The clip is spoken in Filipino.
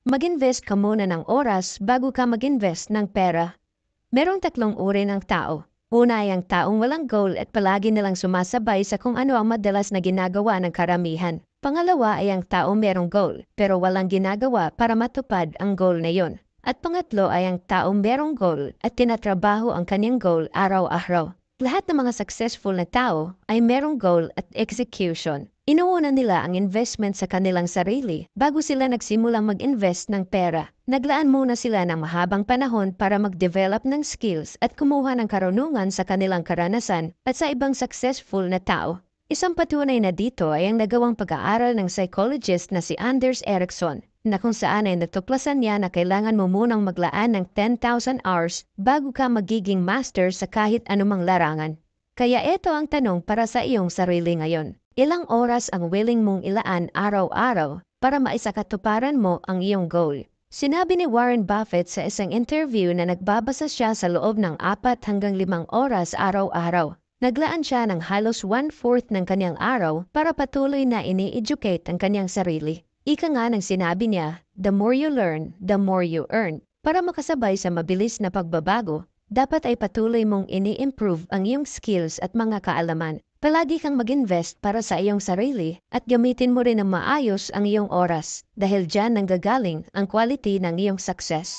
Mag-invest ka muna ng oras bago ka mag-invest ng pera. Merong tatlong uri ng tao. Una ay ang taong walang goal at palagi nilang sumasabay sa kung ano ang madalas na ginagawa ng karamihan. Pangalawa ay ang taong merong goal pero walang ginagawa para matupad ang goal na yon. At pangatlo ay ang taong merong goal at tinatrabaho ang kanyang goal araw-araw. Lahat ng mga successful na tao ay merong goal at execution. Inuuna nila ang investment sa kanilang sarili bago sila nagsimulang mag-invest ng pera. Naglaan muna sila ng mahabang panahon para mag-develop ng skills at kumuha ng karunungan sa kanilang karanasan at sa ibang successful na tao. Isang patunay na dito ay ang nagawang pag-aaral ng psychologist na si Anders Ericsson na kung saan ay natuklasan niya na kailangan mo munang maglaan ng 10,000 hours bago ka magiging master sa kahit anumang larangan. Kaya ito ang tanong para sa iyong sarili ngayon. Ilang oras ang willing mong ilaan araw-araw para maisakatuparan mo ang iyong goal? Sinabi ni Warren Buffett sa isang interview na nagbabasa siya sa loob ng 4 hanggang 5 oras araw-araw. Naglaan siya ng halos 1/4 ng kanyang araw para patuloy na ini-educate ang kanyang sarili. Ika nga ng sinabi niya, the more you learn, the more you earn. Para makasabay sa mabilis na pagbabago, dapat ay patuloy mong ini-improve ang iyong skills at mga kaalaman. Palagi kang mag-invest para sa iyong sarili at gamitin mo rin ng maayos ang iyong oras dahil diyan nanggagaling ang quality ng iyong success.